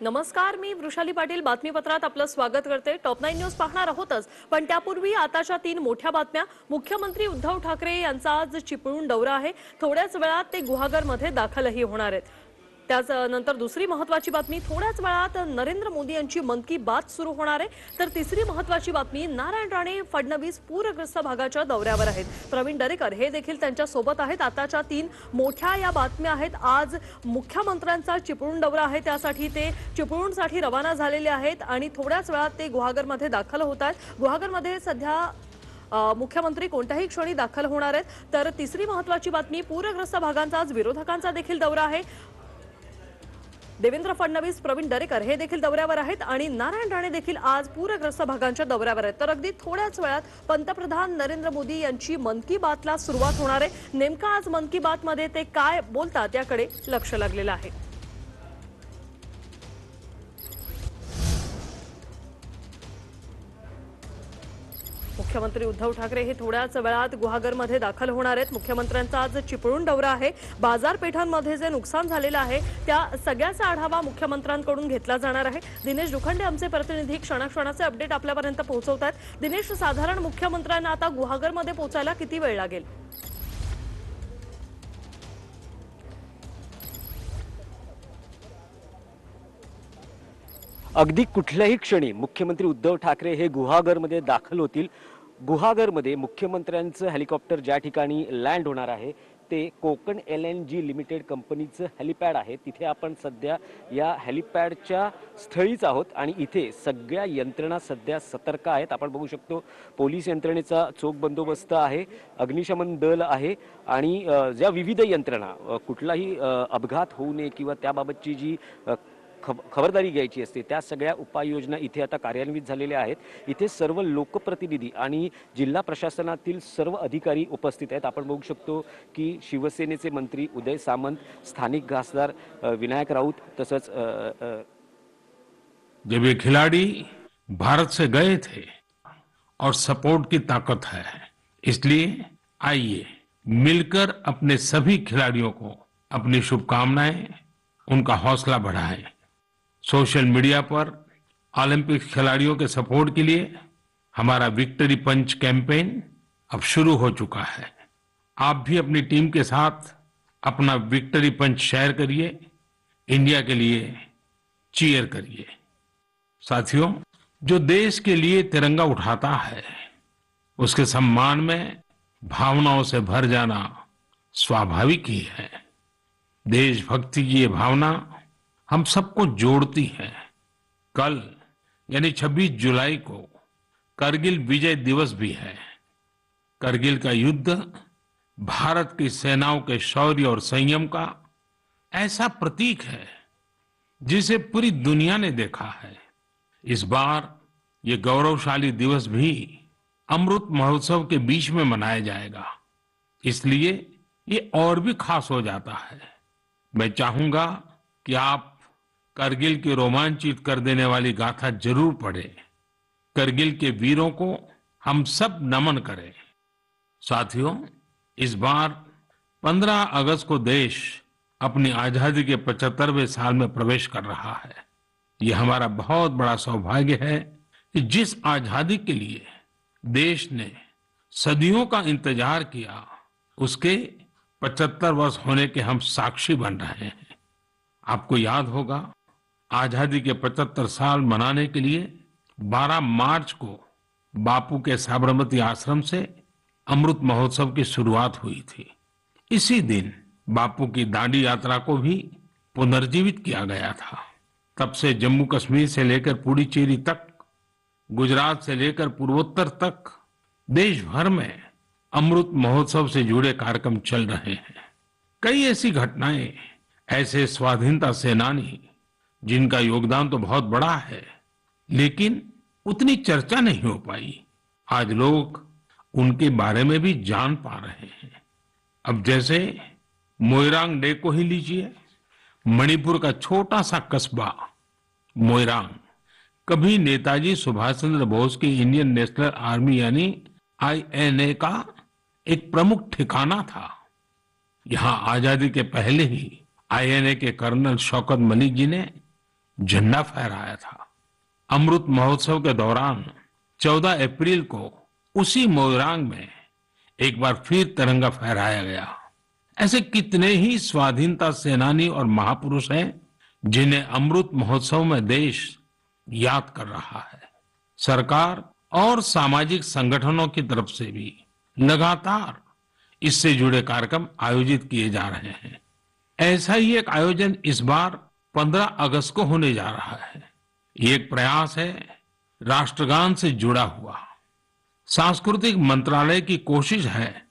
नमस्कार, मी वृषाली पाटील बातमीपत्रात आपलं स्वागत करते। टॉप 9 न्यूज पाहणार आहोतच, पण त्यापूर्वी आताच्या 3 मोठ्या बातम्या। मुख्यमंत्री उद्धव ठाकरे यांचा आज चिपळूण दौरा आहे। थोड्याच वेळात ते गुहागरमध्ये दाखलही होणार आहेत। त्यानंतर दुसरी महत्त्वाची बातमी, थोड्याच वेळात नरेंद्र मोदी यांची मन की बात सुरू होणार आहे। तर तिसरी महत्त्वाची बातमी, नारायण राणे फडणवीस पूरग्रस्त भागाच्या दौऱ्यावर आहेत। प्रवीण दरेकर हे देखील त्यांच्या सोबत आहेत। आताच्या 3 मोठ्या या बातम्या आहेत। आज मुख्यमंत्र्यांचा चिपळूण दौरा आहे, त्यासाठी ते चिपळूणसाठी रवाना झालेले आहेत आणि थोड्याच वेळात ते गुहागरमध्ये दाखल होत आहेत। गुहागरमध्ये सध्या मुख्यमंत्री कोणत्याही क्षणी दाखल होणार आहेत। तर तिसरी महत्त्वाची बातमी, पूरग्रस्त भागांचा आज विरोधकांचा देखील दौरा आहे। देवेंद्र फडणवीस, प्रवीण दरेकर हे देखील दौऱ्यावर आहेत आणि नारायण राणे देखील आज पूरग्रस्त भागांच्या दौऱ्यावर आहेत। तर अगदी थोड्याच वेळात पंतप्रधान नरेंद्र मोदी यांची मन की बातला सुरुवात होणार आहे। नेमका आज मन की बात मध्ये ते काय बोलतात याकडे लक्ष लागलेलं आहे। मुख्यमंत्री उद्धव ठाकरे हे थोड्याच वेळात गुहागरमध्ये दाखल होणार आहेत। मुख्यमंत्र्यांचा आज चिपळूण दौरा आहे। बाजारपेठांमध्ये जे नुकसान झालेलं आहे त्या सगळ्याचा आढावा मुख्यमंत्र्यांकडून घेतला जाणार आहे। दिनेश दुखंडे आमचे प्रतिनिधी क्षणाक्षणाचे अपडेट आपल्यापर्यंत पोहोचवतात। दिनेश, साधारण मुख्यमंत्र्यांना आता गुहागरमध्ये पोहोचायला किती वेळ लागेल? अगदी कुठल्याही क्षणी मुख्यमंत्री उद्धव ठाकरे हे गुहागरमध्ये दाखल होतील। गुहागरमध्ये मुख्यमंत्र्यांचं हेलिकॉप्टर ज्या ठिकाणी लँड होणार आहे ते कोकण LNG लिमिटेड कंपनीचं हेलिपॅड आहे। तिथे आपण सध्या या हेलिपॅडच्या स्थळीच आहोत आणि इथे सगळ्या यंत्रणा सध्या सतर्क आहेत। आपण बघू शकतो पोलीस यंत्रणेचा चोख बंदोबस्त आहे, अग्निशमन दल आहे आणि ज्या विविध यंत्रणा कुठलाही अपघात होऊ नये किंवा त्याबाबतची जी खबरदारी घ्यायची असते त्या सगळ्या उपाययोजना इथे आता कार्यान्वित झालेल्या आहेत। इथे सर्व लोकप्रतिनिधी आणि जिल्हा प्रशासनातील सर्व अधिकारी उपस्थित आहेत। आपण बघू शकतो की शिवसेनेचे मंत्री उदय सामंत, स्थानिक खासदार विनायक राऊत तसंच जब ये खिलाड़ी भारत से गए थे और सपोर्ट की ताकत है, इसलिए आइए मिलकर अपने सभी खिलाड़ियों को अपनी शुभकामनाएं, उनका हौसला बढ़ाएं। सोशल मीडिया पर ओलंपिक खिलाड़ियों के सपोर्ट के लिए हमारा विक्ट्री पंच कैंपेन अब शुरू हो चुका है। आप भी अपनी टीम के साथ अपना विक्ट्री पंच शेयर करिए, इंडिया के लिए चीयर करिए। साथियों, जो देश के लिए तिरंगा उठाता है उसके सम्मान में भावनाओं से भर जाना स्वाभाविक ही है। देशभक्ति की ये भावना हम सबको जोड़ती है। कल यानी 26 जुलाई को करगिल विजय दिवस भी है। करगिल का युद्ध भारत की सेनाओं के शौर्य और संयम का ऐसा प्रतीक है जिसे पूरी दुनिया ने देखा है। इस बार ये गौरवशाली दिवस भी अमृत महोत्सव के बीच में मनाया जाएगा, इसलिए ये और भी खास हो जाता है। मैं चाहूंगा कि आप करगिल की रोमांचित कर देने वाली गाथा जरूर पढ़ें। करगिल के वीरों को हम सब नमन करें। साथियों, इस बार 15 अगस्त को देश अपनी आजादी के 75वें साल में प्रवेश कर रहा है। ये हमारा बहुत बड़ा सौभाग्य है कि जिस आजादी के लिए देश ने सदियों का इंतजार किया उसके 75 वर्ष होने के हम साक्षी बन रहे हैं। आपको याद होगा, आजादी के 75 साल मनाने के लिए 12 मार्च को बापू के साबरमती आश्रम से अमृत महोत्सव की शुरुआत हुई थी। इसी दिन बापू की दांडी यात्रा को भी पुनर्जीवित किया गया था। तब से जम्मू कश्मीर से लेकर पुडुचेरी तक, गुजरात से लेकर पूर्वोत्तर तक देश भर में अमृत महोत्सव से जुड़े कार्यक्रम चल रहे हैं। कई ऐसी घटनाएं, ऐसे स्वाधीनता सेनानी जिनका योगदान तो बहुत बड़ा है लेकिन उतनी चर्चा नहीं हो पाई, आज लोग उनके बारे में भी जान पा रहे हैं। अब जैसे मोइरांग डे को ही लीजिए। मणिपुर का छोटा सा कस्बा मोइरांग कभी नेताजी सुभाष चंद्र बोस की इंडियन नेशनल आर्मी यानी INA का एक प्रमुख ठिकाना था। यहाँ आजादी के पहले ही INA के कर्नल शौकत मलिक जी ने झंडा फहराया था। अमृत महोत्सव के दौरान 14 अप्रैल को उसी मोइरांग में एक बार फिर तिरंगा फहराया गया। ऐसे कितने ही स्वाधीनता सेनानी और महापुरुष हैं जिन्हें अमृत महोत्सव में देश याद कर रहा है। सरकार और सामाजिक संगठनों की तरफ से भी लगातार इससे जुड़े कार्यक्रम आयोजित किए जा रहे हैं। ऐसा ही एक आयोजन इस बार 15 अगस्त को होने जा रहा है। ये एक प्रयास है राष्ट्रगान से जुड़ा हुआ। सांस्कृतिक मंत्रालय की कोशिश है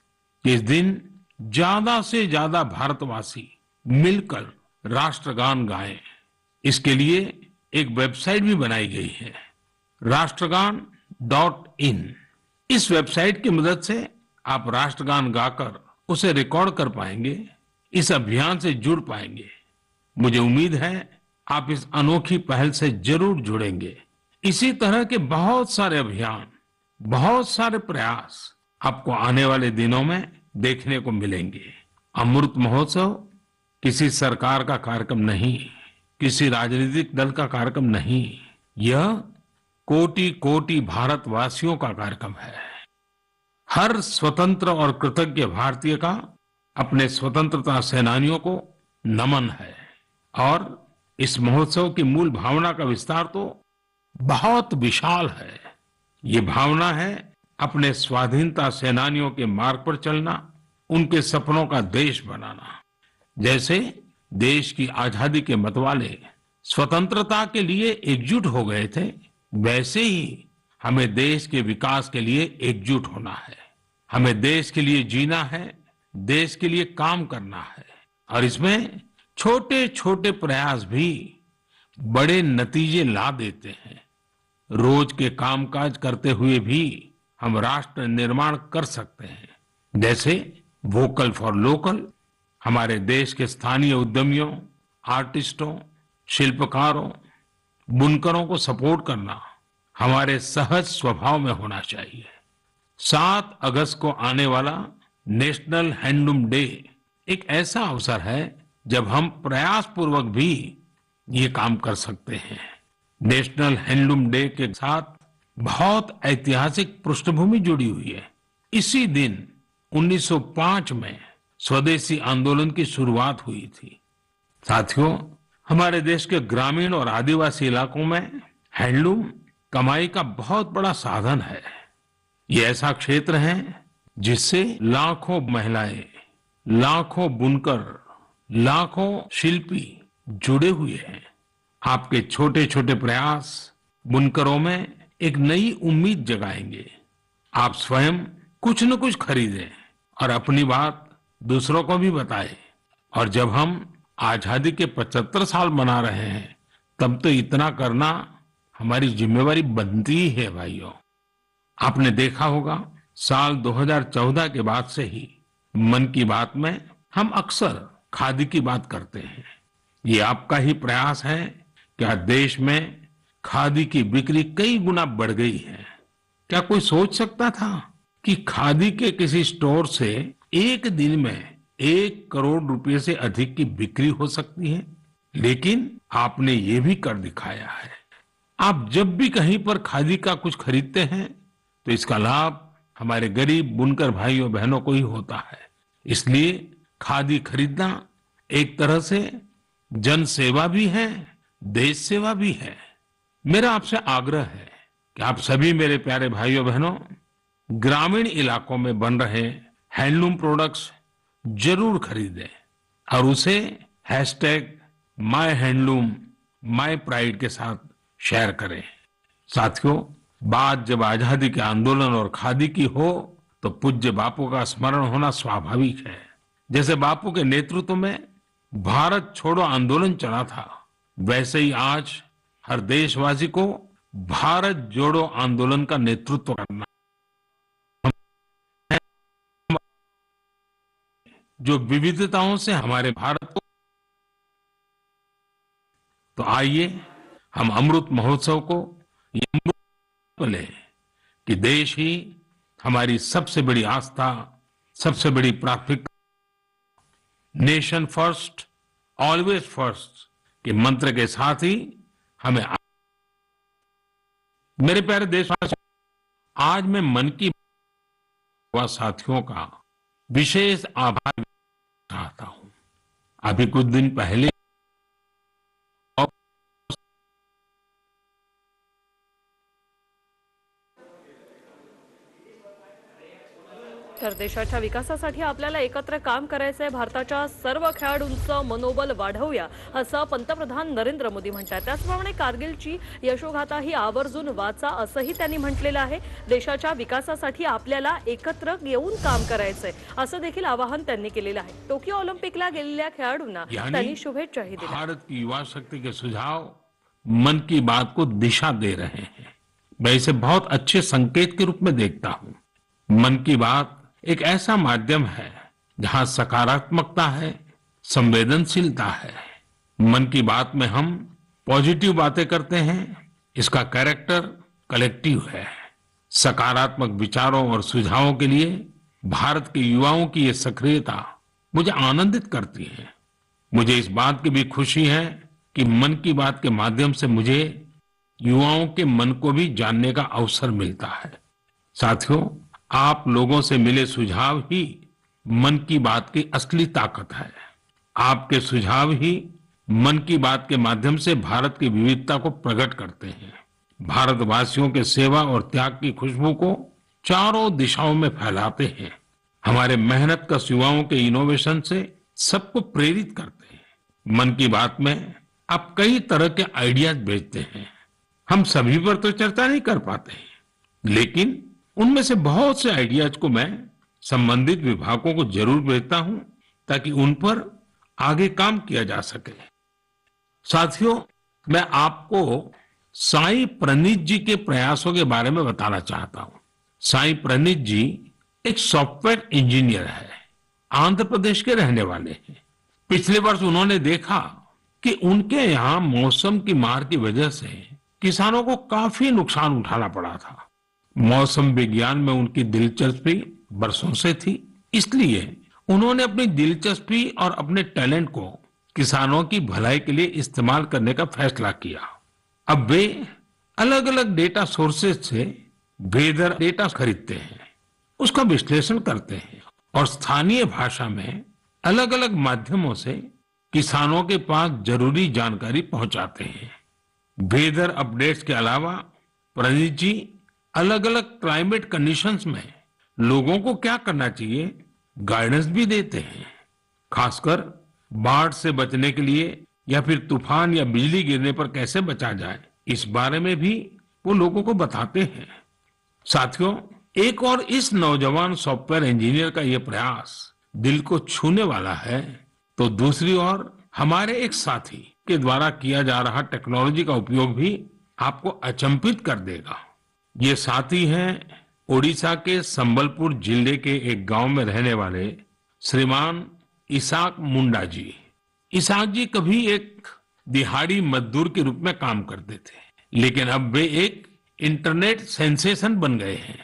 कि इस दिन ज्यादा से ज्यादा भारतवासी मिलकर राष्ट्रगान गाएं। इसके लिए एक वेबसाइट भी बनाई गई है, राष्ट्रगान.in। इस वेबसाइट की मदद से आप राष्ट्रगान गाकर उसे रिकॉर्ड कर पाएंगे, इस अभियान से जुड़ पाएंगे। मुझे उम्मीद है आप इस अनोखी पहल से जरूर जुड़ेंगे। इसी तरह के बहुत सारे अभियान, बहुत सारे प्रयास आपको आने वाले दिनों में देखने को मिलेंगे। अमृत महोत्सव किसी सरकार का कार्यक्रम नहीं, किसी राजनीतिक दल का कार्यक्रम नहीं, यह कोटि कोटि भारतवासियों का कार्यक्रम है। हर स्वतंत्र और कृतज्ञ भारतीय का अपने स्वतंत्रता सेनानियों को नमन है। और इस महोत्सव की मूल भावना का विस्तार तो बहुत विशाल है। ये भावना है अपने स्वाधीनता सेनानियों के मार्ग पर चलना, उनके सपनों का देश बनाना। जैसे देश की आजादी के मतवाले स्वतंत्रता के लिए एकजुट हो गए थे, वैसे ही हमें देश के विकास के लिए एकजुट होना है। हमें देश के लिए जीना है, देश के लिए काम करना है। और इसमें छोटे छोटे प्रयास भी बड़े नतीजे ला देते हैं। रोज के कामकाज करते हुए भी हम राष्ट्र निर्माण कर सकते हैं। जैसे वोकल फॉर लोकल, हमारे देश के स्थानीय उद्यमियों, आर्टिस्टों, शिल्पकारों, बुनकरों को सपोर्ट करना हमारे सहज स्वभाव में होना चाहिए। 7 अगस्त को आने वाला नेशनल हैंडलूम डे एक ऐसा अवसर है जब हम प्रयास पूर्वक भी ये काम कर सकते हैं। नेशनल हैंडलूम डे के साथ बहुत ऐतिहासिक पृष्ठभूमि जुड़ी हुई है। इसी दिन 1905 में स्वदेशी आंदोलन की शुरुआत हुई थी। साथियों, हमारे देश के ग्रामीण और आदिवासी इलाकों में हैंडलूम कमाई का बहुत बड़ा साधन है। ये ऐसा क्षेत्र है जिससे लाखों महिलाएं, लाखों बुनकर, लाखों शिल्पी जुड़े हुए हैं। आपके छोटे छोटे प्रयास बुनकरों में एक नई उम्मीद जगाएंगे। आप स्वयं कुछ न कुछ खरीदें और अपनी बात दूसरों को भी बताएं। और जब हम आजादी के 75 साल मना रहे हैं, तब तो इतना करना हमारी जिम्मेवारी बनती ही है भाइयों। आपने देखा होगा, साल 2014 के बाद से ही मन की बात में हम अक्सर खादी की बात करते हैं। ये आपका ही प्रयास है कि आज देश में खादी की बिक्री कई गुना बढ़ गई है। क्या कोई सोच सकता था कि खादी के किसी स्टोर से एक दिन में 1 करोड़ रुपए से अधिक की बिक्री हो सकती है? लेकिन आपने ये भी कर दिखाया है। आप जब भी कहीं पर खादी का कुछ खरीदते हैं तो इसका लाभ हमारे गरीब बुनकर भाइयों बहनों को ही होता है। इसलिए खादी खरीदना एक तरह से जन सेवा भी है, देश सेवा भी है। मेरा आपसे आग्रह है कि आप सभी मेरे प्यारे भाइयों बहनों ग्रामीण इलाकों में बन रहे हैंडलूम प्रोडक्ट्स जरूर खरीदें और उसे #myhandloom mypride के साथ शेयर करें। साथियों, बात जब आजादी के आंदोलन और खादी की हो तो पूज्य बापू का स्मरण होना स्वाभाविक है। जैसे बापू के नेतृत्व में भारत छोड़ो आंदोलन चला था, वैसे ही आज हर देशवासी को भारत जोड़ो आंदोलन का नेतृत्व करना। जो विविधताओं से हमारे भारत को, तो आइए हम अमृत महोत्सव को ये अमृत लें कि देश ही हमारी सबसे बड़ी आस्था, सबसे बड़ी प्राथमिकता, नेशन फर्स्ट ऑलवेज फर्स्ट के मंत्र के साथ ही हमें मेरे प्यारे देशवासी, आज मैं मन की बात साथियों का विशेष आभार चाहता हूं। अभी कुछ दिन पहले तर देशाच्या विकासासाठी आपल्याला एकत्र काम करायचंय, भारताच्या सर्व खेळाडूंचं मनोबल वाढवूया असं पंतप्रधान नरेंद्र मोदी म्हणतात। त्याचप्रमाणे कारगिलची यशोगाथा ही आवर्जून वाचा असंही त्यांनी म्हटलेलं आहे। देशाच्या विकासासाठी आपल्याला एकत्र येऊन काम करायचंय असं देखील आवाहन त्यांनी केलेलं आहे। टोकियो ऑलिम्पिकला गेलेल्या खेळाडूंना त्यांनी शुभेच्छाही दिल्या। भारत की युवा शक्ति के सुझाव मन की बात को दिशा दे रहे हैं। मैं इसे बहुत अच्छे संकेत के रूप में देखता हूं। मन की बात एक ऐसा माध्यम है जहां सकारात्मकता है, संवेदनशीलता है। मन की बात में हम पॉजिटिव बातें करते हैं, इसका कैरेक्टर कलेक्टिव है। सकारात्मक विचारों और सुझावों के लिए भारत के युवाओं की ये सक्रियता मुझे आनंदित करती है। मुझे इस बात की भी खुशी है कि मन की बात के माध्यम से मुझे युवाओं के मन को भी जानने का अवसर मिलता है। साथियों, आप लोगों से मिले सुझाव ही मन की बात की असली ताकत है। आपके सुझाव ही मन की बात के माध्यम से भारत की विविधता को प्रकट करते हैं। भारतवासियों के सेवा और त्याग की खुशबू को चारों दिशाओं में फैलाते हैं। हमारे मेहनतकश युवाओं के इनोवेशन से सबको प्रेरित करते हैं। मन की बात में आप कई तरह के आइडियाज भेजते हैं। हम सभी पर तो चर्चा नहीं कर पाते, लेकिन उनमें से बहुत से आइडियाज को मैं संबंधित विभागों को जरूर भेजता हूं ताकि उन पर आगे काम किया जा सके। साथियों, मैं आपको साई प्रणीत जी के प्रयासों के बारे में बताना चाहता हूं। साई प्रणीत जी एक सॉफ्टवेयर इंजीनियर है, आंध्र प्रदेश के रहने वाले हैं। पिछले वर्ष उन्होंने देखा कि उनके यहाँ मौसम की मार की वजह से किसानों को काफी नुकसान उठाना पड़ा था। मौसम विज्ञान में उनकी दिलचस्पी बरसों से थी, इसलिए उन्होंने अपनी दिलचस्पी और अपने टैलेंट को किसानों की भलाई के लिए इस्तेमाल करने का फैसला किया। अब वे अलग अलग डेटा सोर्सेज से वेदर डेटा खरीदते हैं, उसका विश्लेषण करते हैं और स्थानीय भाषा में अलग अलग माध्यमों से किसानों के पास जरूरी जानकारी पहुंचाते हैं। वेदर अपडेट्स के अलावा प्रणीत जी अलग अलग क्लाइमेट कंडीशंस में लोगों को क्या करना चाहिए गाइडेंस भी देते हैं। खासकर बाढ़ से बचने के लिए या फिर तूफान या बिजली गिरने पर कैसे बचा जाए, इस बारे में भी वो लोगों को बताते हैं। साथियों, एक और इस नौजवान सॉफ्टवेयर इंजीनियर का ये प्रयास दिल को छूने वाला है, तो दूसरी ओर हमारे एक साथी के द्वारा किया जा रहा टेक्नोलॉजी का उपयोग भी आपको अचंभित कर देगा। ये साथी हैं ओडिशा के संबलपुर जिले के एक गांव में रहने वाले श्रीमान इसाक मुंडा जी। इसाक जी कभी एक दिहाड़ी मजदूर के रूप में काम करते थे, लेकिन अब वे एक इंटरनेट सेंसेशन बन गए हैं।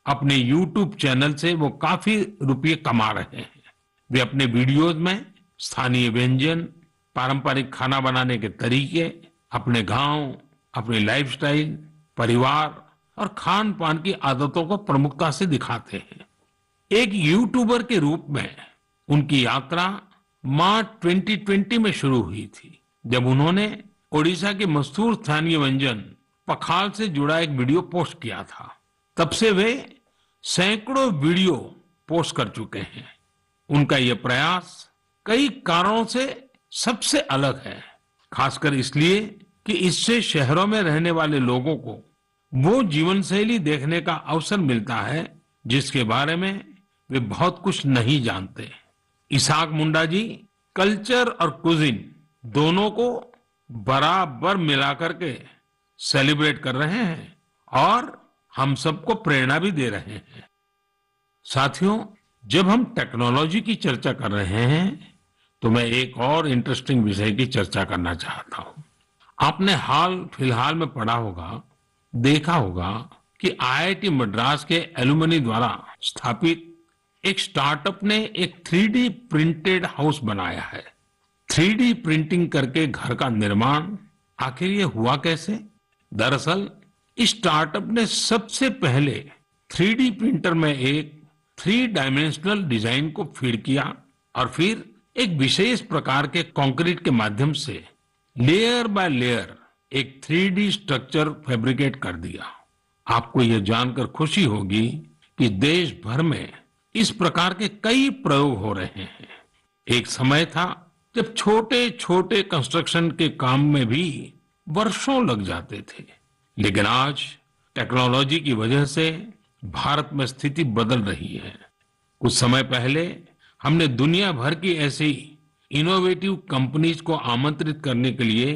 अपने यूट्यूब चैनल से वो काफी रुपये कमा रहे हैं। वे अपने वीडियोज में स्थानीय व्यंजन, पारंपरिक खाना बनाने के तरीके, अपने गांव, अपनी लाइफस्टाइल, परिवार और खान पान की आदतों को प्रमुखता से दिखाते हैं। एक यूट्यूबर के रूप में उनकी यात्रा मार्च 2020 में शुरू हुई थी, जब उन्होंने ओडिशा के मशहूर स्थानीय व्यंजन पखाल से जुड़ा एक वीडियो पोस्ट किया था। तब से वे सैकड़ों वीडियो पोस्ट कर चुके हैं। उनका ये प्रयास कई कारणों से सबसे अलग है, खासकर इसलिए कि इससे शहरों में रहने वाले लोगों को वो जीवन शैली देखने का अवसर मिलता है जिसके बारे में वे बहुत कुछ नहीं जानते। इसाक मुंडा जी कल्चर और कुजिन दोनों को बराबर मिलाकर के सेलिब्रेट कर रहे हैं और हम सबको प्रेरणा भी दे रहे हैं। साथियों, जब हम टेक्नोलॉजी की चर्चा कर रहे हैं तो मैं एक और इंटरेस्टिंग विषय की चर्चा करना चाहता हूं। आपने हाल फिलहाल में पढ़ा होगा, देखा होगा कि आईआईटी मद्रास के एलुमनी द्वारा स्थापित एक स्टार्टअप ने एक 3D प्रिंटेड हाउस बनाया है। 3D प्रिंटिंग करके घर का निर्माण आखिर ये हुआ कैसे? दरअसल इस स्टार्टअप ने सबसे पहले 3D प्रिंटर में एक 3 डायमेंशनल डिजाइन को फीड किया और फिर एक विशेष प्रकार के कंक्रीट के माध्यम से लेयर बाय लेयर एक 3D स्ट्रक्चर फैब्रिकेट कर दिया। आपको यह जानकर खुशी होगी कि देश भर में इस प्रकार के कई प्रयोग हो रहे हैं। एक समय था जब छोटे छोटे कंस्ट्रक्शन के काम में भी वर्षों लग जाते थे, लेकिन आज टेक्नोलॉजी की वजह से भारत में स्थिति बदल रही है। कुछ समय पहले हमने दुनिया भर की ऐसी इनोवेटिव कंपनीज को आमंत्रित करने के लिए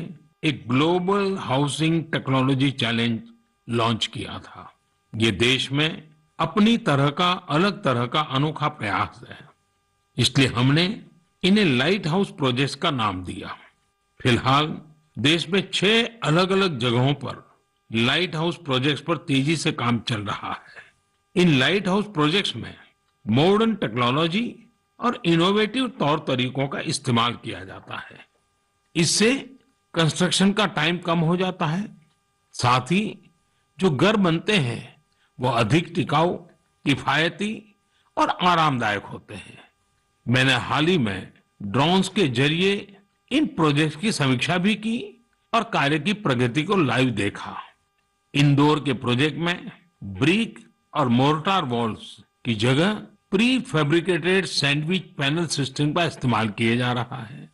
एक global housing technology challenge launch किया था। ये देश में अपनी तरह का अलग तरह का अनोखा प्रयास है, इसलिए हमने इन्हें लाइट हाउस प्रोजेक्ट्स का नाम दिया। फिलहाल देश में 6 अलग अलग जगहों पर लाइट हाउस प्रोजेक्ट्स पर तेजी से काम चल रहा है। इन लाइट हाउस प्रोजेक्ट्स में मॉडर्न टेक्नोलॉजी और इनोवेटिव तौर तरीकों का इस्तेमाल किया जाता है। इससे कंस्ट्रक्शन का टाइम कम हो जाता है, साथ ही जो घर बनते हैं वो अधिक टिकाऊ, किफायती और आरामदायक होते हैं। मैंने हाल ही में ड्रोन्स के जरिए इन प्रोजेक्ट्स की समीक्षा भी की और कार्य की प्रगति को लाइव देखा। इंदौर के प्रोजेक्ट में ब्रिक और मोर्टार वॉल्स की जगह pre fabricated sandwich panel system का इस्तेमाल किया जा रहा है।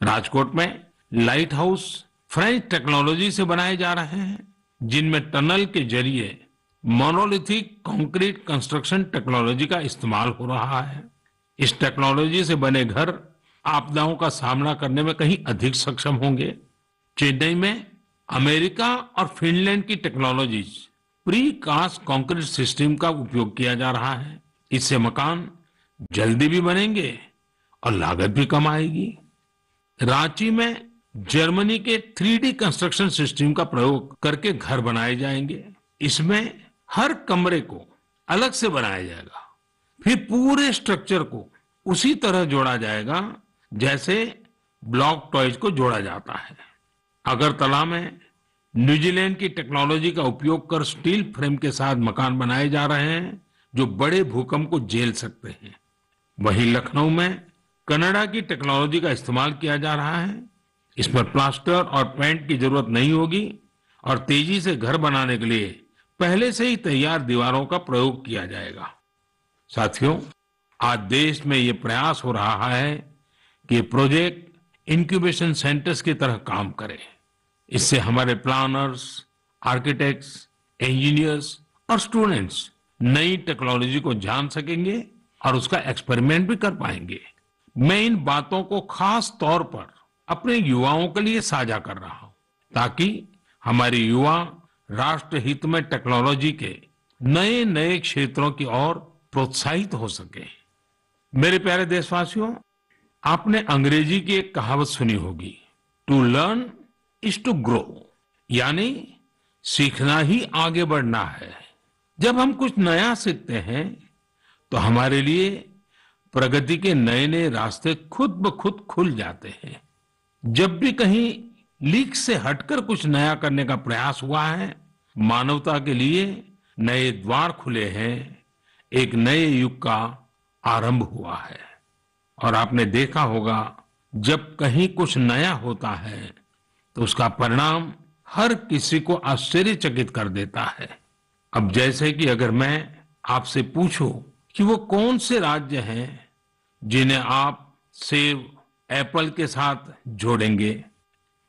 राजकोट में लाइट हाउस फ्रेंच टेक्नोलॉजी से बनाए जा रहे हैं, जिनमें टनल के जरिए मोनोलिथिक कंक्रीट कंस्ट्रक्शन टेक्नोलॉजी का इस्तेमाल हो रहा है। इस टेक्नोलॉजी से बने घर आपदाओं का सामना करने में कहीं अधिक सक्षम होंगे। चेन्नई में अमेरिका और फिनलैंड की technologies precast concrete system का उपयोग किया जा रहा है। इससे मकान जल्दी भी बनेंगे और लागत भी कम आएगी। रांची में जर्मनी के 3D कंस्ट्रक्शन सिस्टम का प्रयोग करके घर बनाए जाएंगे। इसमें हर कमरे को अलग से बनाया जाएगा, फिर पूरे स्ट्रक्चर को उसी तरह जोड़ा जाएगा जैसे ब्लॉक टॉयज को जोड़ा जाता है। अगरतला में न्यूजीलैंड की टेक्नोलॉजी का उपयोग कर स्टील फ्रेम के साथ मकान बनाए जा रहे हैं जो बड़े भूकंप को झेल सकते हैं। वहीं लखनऊ में कनाडा की टेक्नोलॉजी का इस्तेमाल किया जा रहा है। इसमें प्लास्टर और पेंट की जरूरत नहीं होगी और तेजी से घर बनाने के लिए पहले से ही तैयार दीवारों का प्रयोग किया जाएगा। साथियों, आज देश में ये प्रयास हो रहा है कि ये प्रोजेक्ट इंक्यूबेशन सेंटर्स की तरह काम करे। इससे हमारे प्लानर्स, आर्किटेक्ट्स, इंजीनियर्स और स्टूडेंट्स नई टेक्नोलॉजी को जान सकेंगे और उसका एक्सपेरिमेंट भी कर पाएंगे। मैं इन बातों को खास तौर पर अपने युवाओं के लिए साझा कर रहा हूं, ताकि हमारे युवा राष्ट्र हित में टेक्नोलॉजी के नए नए क्षेत्रों की ओर प्रोत्साहित हो सके। मेरे प्यारे देशवासियों, आपने अंग्रेजी की एक कहावत सुनी होगी, to learn is to grow, यानी सीखना ही आगे बढ़ना है। जब हम कुछ नया सीखते हैं तो हमारे लिए प्रगति के नए नए रास्ते खुद ब खुद खुल जाते हैं। जब भी कहीं लीक से हटकर कुछ नया करने का प्रयास हुआ है, मानवता के लिए नए द्वार खुले हैं, एक नए युग का आरंभ हुआ है। और आपने देखा होगा, जब कहीं कुछ नया होता है तो उसका परिणाम हर किसी को आश्चर्यचकित कर देता है। अब जैसे कि अगर मैं आपसे पूछूं कि वो कौन से राज्य हैं जिन्हें आप सेब, एप्पल के साथ जोड़ेंगे,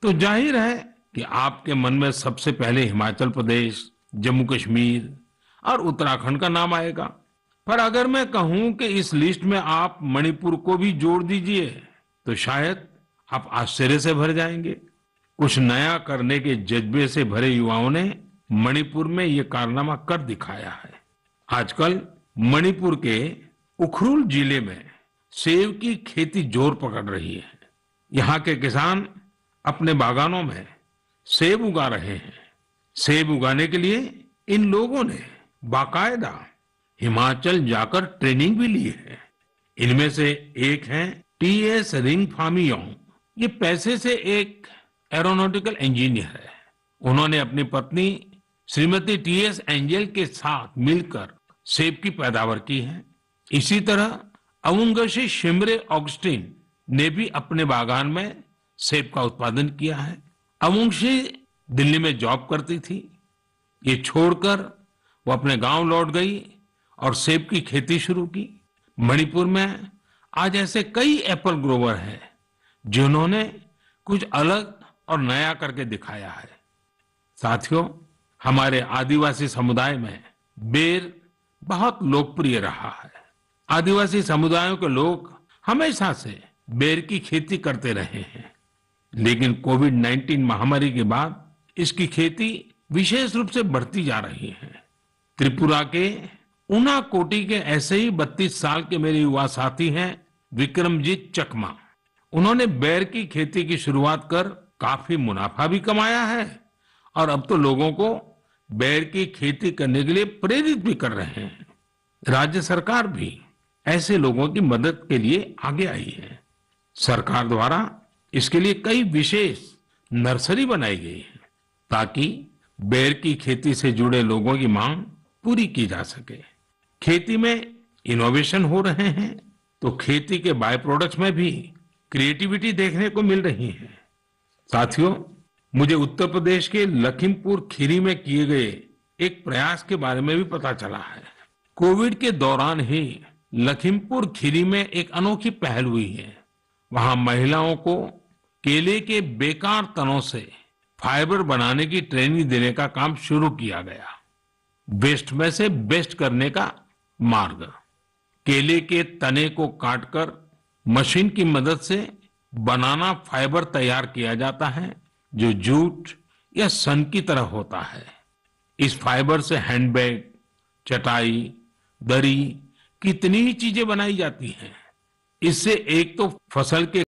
तो जाहिर है कि आपके मन में सबसे पहले हिमाचल प्रदेश, जम्मू कश्मीर और उत्तराखंड का नाम आएगा। पर अगर मैं कहूं कि इस लिस्ट में आप मणिपुर को भी जोड़ दीजिए तो शायद आप आश्चर्य से भर जाएंगे। कुछ नया करने के जज्बे से भरे युवाओं ने मणिपुर में ये कारनामा कर दिखाया है। आजकल मणिपुर के उखरुल जिले में सेब की खेती जोर पकड़ रही है। यहाँ के किसान अपने बागानों में सेब उगा रहे हैं। सेब उगाने के लिए इन लोगों ने बाकायदा हिमाचल जाकर ट्रेनिंग भी ली है। इनमें से एक हैं टीएस रिंगफामी योंग। ये पैसे से एक एरोनॉटिकल इंजीनियर है। उन्होंने अपनी पत्नी श्रीमती टीएस एंजल के साथ मिलकर सेब की पैदावार की है। इसी तरह अवुंगशी शिमरे ऑगस्टिन ने भी अपने बागान में सेब का उत्पादन किया है। अवुंगशी दिल्ली में जॉब करती थी। ये छोड़कर वो अपने गांव लौट गई और सेब की खेती शुरू की। मणिपुर में आज ऐसे कई एप्पल ग्रोवर हैं जिन्होंने कुछ अलग और नया करके दिखाया है। साथियों, हमारे आदिवासी समुदाय में बेर बहुत लोकप्रिय रहा है। आदिवासी समुदायों के लोग हमेशा से बेर की खेती करते रहे हैं, लेकिन कोविड-19 महामारी के बाद इसकी खेती विशेष रूप से बढ़ती जा रही है। त्रिपुरा के उनाकोटी के ऐसे ही 32 साल के मेरे युवा साथी हैं विक्रमजीत चकमा। उन्होंने बेर की खेती की शुरुआत कर काफी मुनाफा भी कमाया है और अब तो लोगों को बेर की खेती करने के लिए प्रेरित भी कर रहे हैं। राज्य सरकार भी ऐसे लोगों की मदद के लिए आगे आई है। सरकार द्वारा इसके लिए कई विशेष नर्सरी बनाई गई है ताकि बेर की खेती से जुड़े लोगों की मांग पूरी की जा सके। खेती में इनोवेशन हो रहे हैं तो खेती के बाय प्रोडक्ट्स में भी क्रिएटिविटी देखने को मिल रही है। साथियों, मुझे उत्तर प्रदेश के लखीमपुर खीरी में किए गए एक प्रयास के बारे में भी पता चला है। कोविड के दौरान ही लखीमपुर खीरी में एक अनोखी पहल हुई है। वहां महिलाओं को केले के बेकार तनों से फाइबर बनाने की ट्रेनिंग देने का काम शुरू किया गया। वेस्ट में से बेस्ट करने का मार्ग। केले के तने को काटकर मशीन की मदद से बनाना फाइबर तैयार किया जाता है जो जूट या सन की तरह होता है। इस फाइबर से हैंडबैग, चटाई, दरी, कितनी ही चीजें बनाई जाती हैं। इससे एक तो फसल के